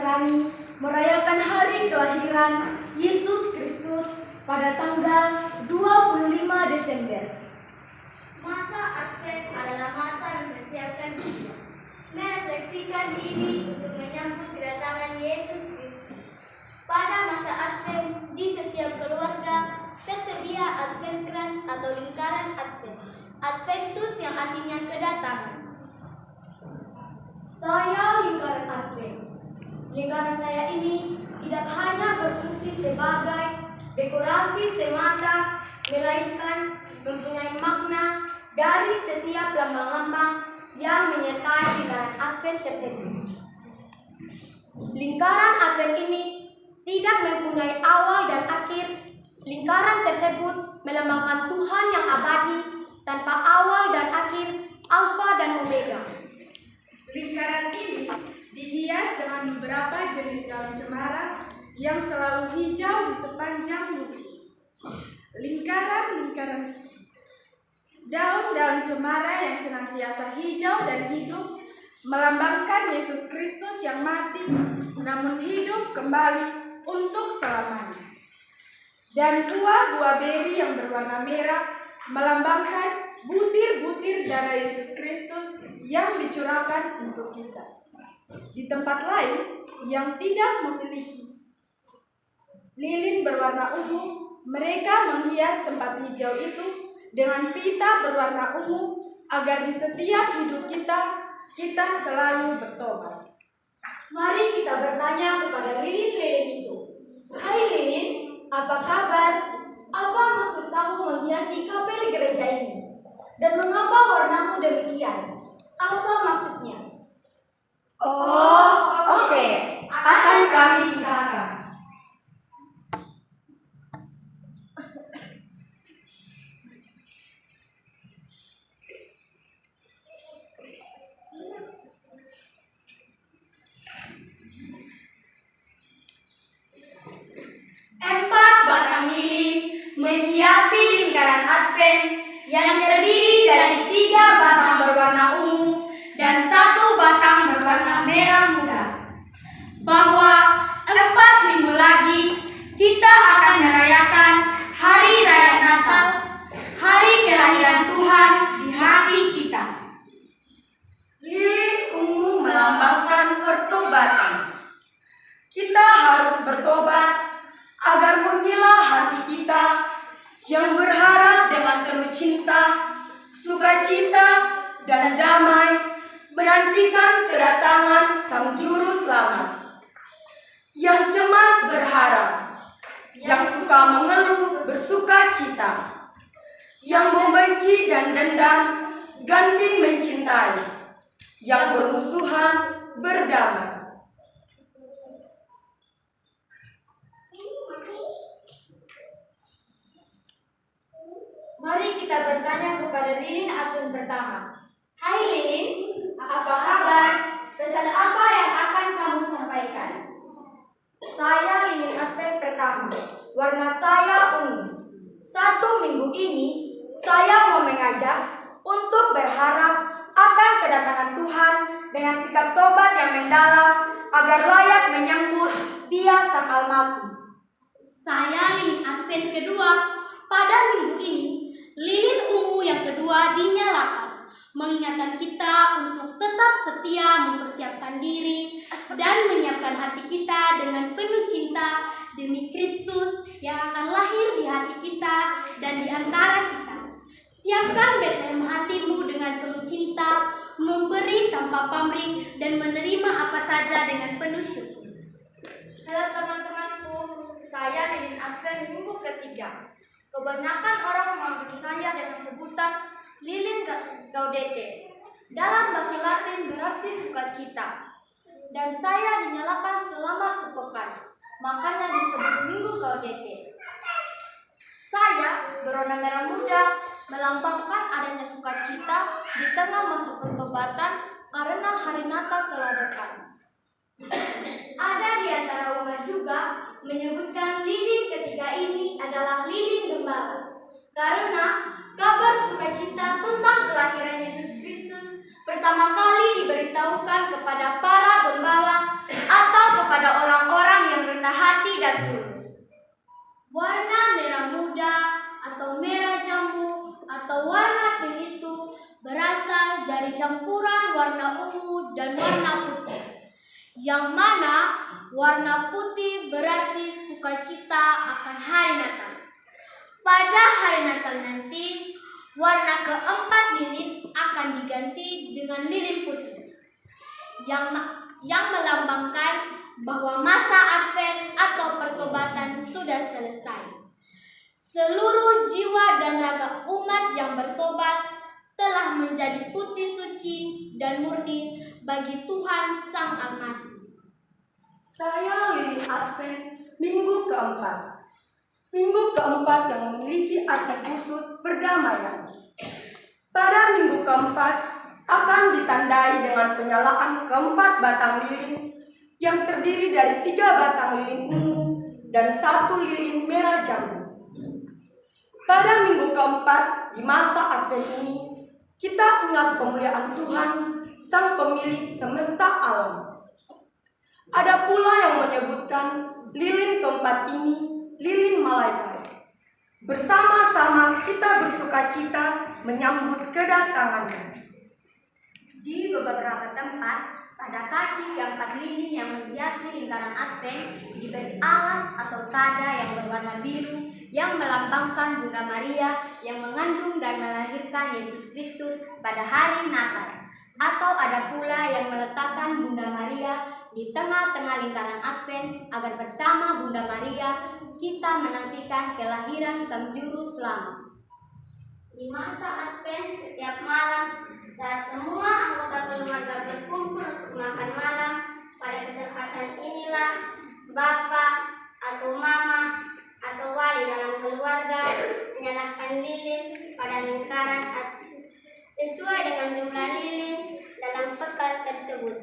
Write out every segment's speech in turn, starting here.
Nasrani merayakan hari kelahiran Yesus Kristus pada tanggal 25 Desember. Masa Advent adalah masa mempersiapkan diri, merefleksikan diri untuk menyambut kedatangan Yesus Kristus. Pada masa Advent, di setiap keluarga tersedia Advent Krans atau lingkaran Advent, Adventus yang artinya kedatangan. Saya lingkaran Advent. Lingkaran saya ini tidak hanya berfungsi sebagai dekorasi semata, melainkan mempunyai makna dari setiap lambang-lambang yang menyertai lingkaran Advent tersebut. Lingkaran Advent ini tidak mempunyai awal dan akhir. Lingkaran tersebut melambangkan Tuhan yang abadi tanpa awal dan akhir, Alfa dan Omega. Lingkaran ini dihias dengan beberapa jenis daun cemara yang selalu hijau di sepanjang musim. Lingkaran daun-daun cemara yang senantiasa hijau dan hidup melambangkan Yesus Kristus yang mati namun hidup kembali untuk selamanya. Dan buah-buah beri yang berwarna merah melambangkan butir-butir darah Yesus Kristus yang dicurahkan untuk kita. Di tempat lain yang tidak memiliki lilin berwarna ungu, mereka menghias tempat hijau itu dengan pita berwarna ungu agar di setiap hidup kita selalu bertobat. Mari kita bertanya kepada lilin-lilin itu. Hai lilin, apa kabar? Apa maksud kamu menghiasi kapel gereja ini? Dan mengapa warnamu demikian? Apa maksudnya? Oh, oke. Akan kami kisahkan. Empat batang lilin menghiasi lingkaran Advent yang terdiri dari 3 batang berwarna ungu dan 1 batang berwarna merah muda. Bahwa 4 minggu lagi kita akan merayakan Hari Raya Natal, hari kelahiran Tuhan di hati kita. Lilin ungu melambangkan pertobatan. Kita harus bertobat agar murnilah hati kita yang berharap dengan penuh cinta, sukacita, dan damai menantikan kedatangan Sang Juru Selamat. Yang cemas berharap, yang suka mengeluh bersukacita, yang membenci dan dendam ganti mencintai, yang bermusuhan berdamai. Mari kita bertanya kepada lilin Advent pertama. Hai lilin, apa kabar? Pesan apa yang akan kamu sampaikan? Saya lilin Advent pertama. Warna saya ungu. 1 minggu ini, saya mau mengajak untuk berharap akan kedatangan Tuhan dengan sikap tobat yang mendalam agar layak menyambut Dia Sang Almasih. Saya lilin Advent kedua. Pada minggu ini, lilin ungu yang kedua dinyalakan, mengingatkan kita untuk tetap setia mempersiapkan diri dan menyiapkan hati kita dengan penuh cinta demi Kristus yang akan lahir di hati kita dan di antara kita. Siapkan Betlehem hatimu dengan penuh cinta, memberi tanpa pamrih dan menerima apa saja dengan penuh syukur. Halo teman-temanku, saya lilin Advent minggu ketiga. Kebanyakan orang memanggil saya dengan sebutan lilin gaudete. Dalam bahasa Latin berarti sukacita. Dan saya dinyalakan selama sepekan, makanya disebut minggu gaudete. Saya berwarna merah muda, melambangkan adanya sukacita di tengah masa pertobatan karena hari Natal telah dekat. Ada di antara umat juga menyebutkan lilin ketiga ini adalah lilin gembala, karena kabar sukacita tentang kelahiran Yesus Kristus pertama kali diberitahukan kepada para gembala atau kepada dan tulus. Warna merah muda atau merah jambu atau warna pink itu berasal dari campuran warna ungu dan warna putih. Yang mana warna putih berarti sukacita akan hari Natal. Pada hari Natal nanti, warna keempat lilin akan diganti dengan lilin putih yang melambangkan bahwa masa Advent atau pertobatan sudah selesai. Seluruh jiwa dan raga umat yang bertobat telah menjadi putih suci dan murni bagi Tuhan Sang Almasih. Saya lilin Advent minggu keempat. Minggu keempat yang memiliki arti khusus perdamaian. Pada minggu keempat akan ditandai dengan penyalaan keempat batang lilin yang terdiri dari 3 batang lilin ungu dan 1 lilin merah jambu. Pada minggu keempat di masa Advent ini, kita ingat kemuliaan Tuhan, Sang Pemilik semesta alam. Ada pula yang menyebutkan lilin keempat ini lilin malaikat. Bersama-sama kita bersukacita menyambut kedatangannya. Di beberapa tempat, pada kaki keempat lilin yang menghiasi lingkaran Advent diberi alas atau tada yang berwarna biru yang melambangkan Bunda Maria yang mengandung dan melahirkan Yesus Kristus pada hari Natal. Atau ada pula yang meletakkan Bunda Maria di tengah-tengah lingkaran Advent agar bersama Bunda Maria kita menantikan kelahiran Sang Juru Selamat. Di masa Advent setiap malam, saat semua anggota keluarga berkumpul untuk makan malam, pada kesempatan inilah bapak atau mama atau wali dalam keluarga menyalakan lilin pada lingkaran Advent sesuai dengan jumlah lilin dalam pekan tersebut.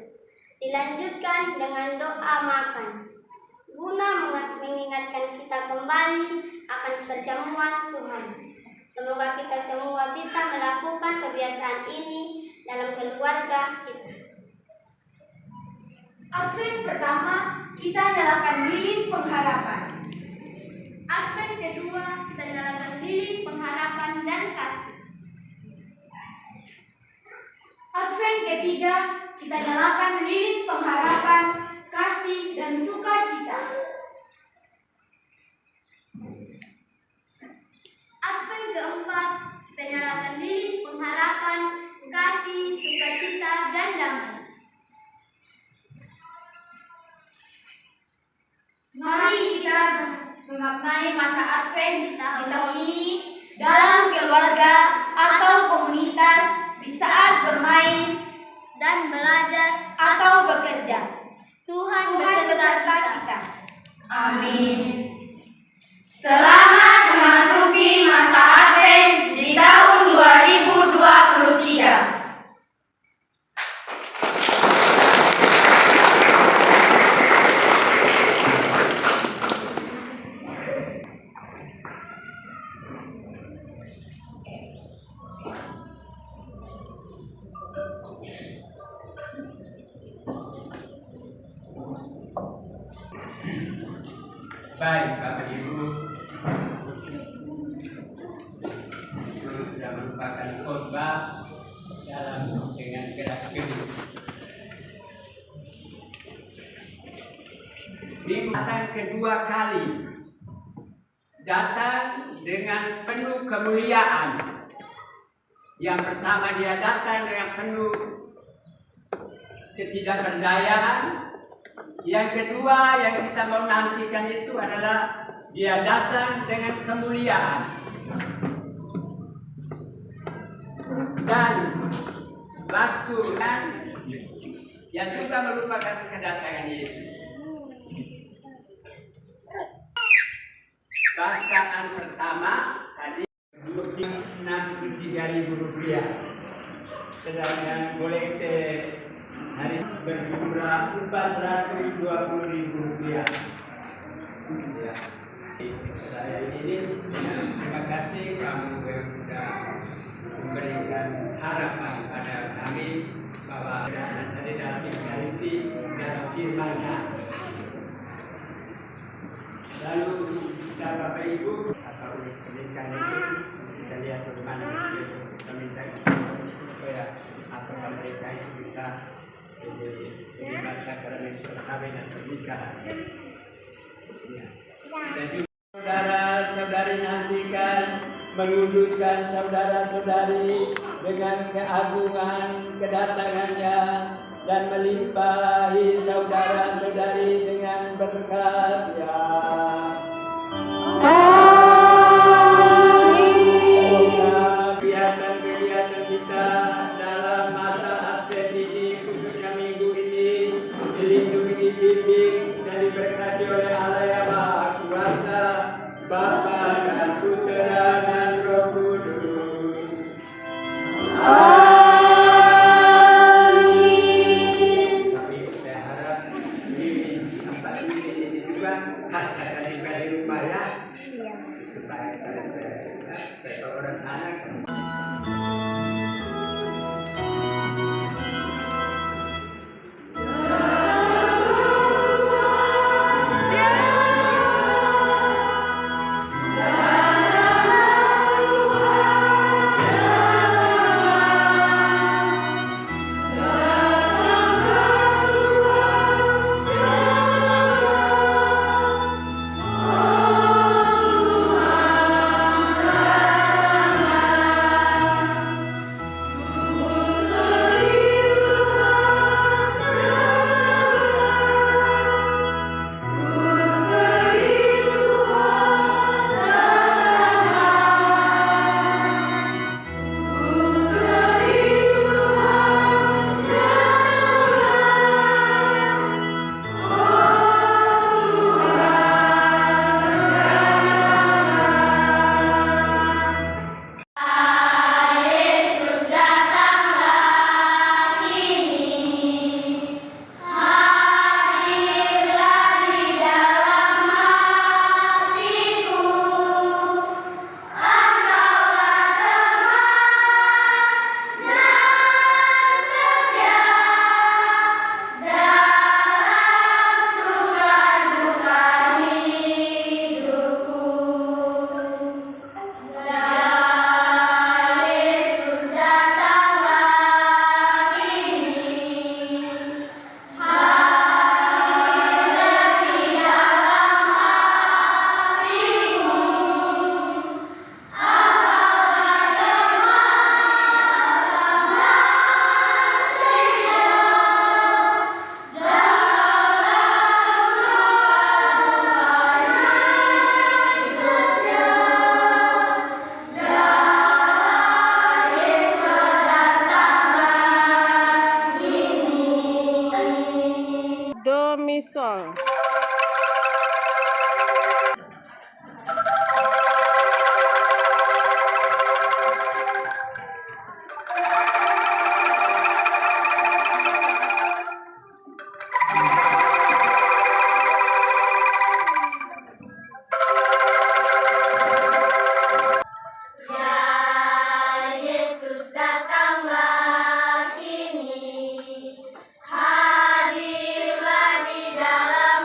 Dilanjutkan dengan doa makan guna mengingatkan kita kembali akan perjamuan Tuhan. Semoga kita semua bisa melakukan kebiasaan ini dalam keluarga kita. Advent pertama, kita nyalakan lilin pengharapan. Advent kedua, kita nyalakan lilin pengharapan dan kasih. Advent ketiga, kita nyalakan lilin pengharapan, kasih, dan sukacita. Advent keempat, kita nyalakan lilin pengharapan, kasih, sukacita, dan damai. Mari kita memaknai masa Advent di tahun ini dalam keluarga atau komunitas, di saat bermain Dan belajar atau bekerja. Tuhan beserta kita. Amin. Selamat memasuki masa Advent di tahun 2023. Baik, Bapak Ibu, itu sudah merupakan khotbah dengan gerak gerikh. Datang kedua kali, datang dengan penuh kemuliaan. Yang pertama dia datang dengan penuh ketidakberdayaan. Yang kedua yang kita mau nantikan itu adalah dia datang dengan kemuliaan. Dan waktu yang juga merupakan kedatangan Yesus. Bacaan pertama tadi Rp63.000, sedangkan kolekte hari berjumlah Rp420.000. Ya. Saya ini terima kasih kamu yang sudah memberikan harapan pada kami bahwa ada dalam Ekaristi dalam firman-Nya. Lalu kita Bapak Ibu atau pernikahan itu kita lihat bagaimana kita minta supaya apakah mereka itu bisa terlibat sakramen perkawinan dan pernikahan. Ya. Dan juga saudara-saudari nantikan menguduskan saudara-saudari dengan keagungan kedatangannya dan melimpahi saudara-saudari dengan berkat-Nya. Semoga kegiatan-kegiatan kita dalam masa Advent ini, khususnya minggu ini, dilindungi, dibimbing, dan diberkati oleh Allah yang Maha Kuasa, Bapa dan Putra dan Roh Kudus. Tapi saya harap ini tempat ini juga akan di rumah ya. Supaya orang anak. Mi sol. Yesus datanglah kini, hadirlah di dalam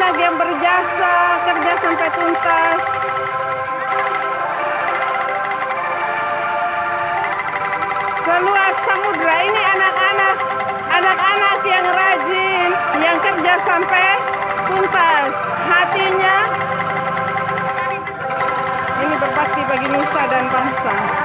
anak-anak yang berjasa kerja sampai tuntas. Seluas samudra ini anak-anak yang rajin, yang kerja sampai tuntas. Hatinya ini berbakti bagi nusa dan bangsa.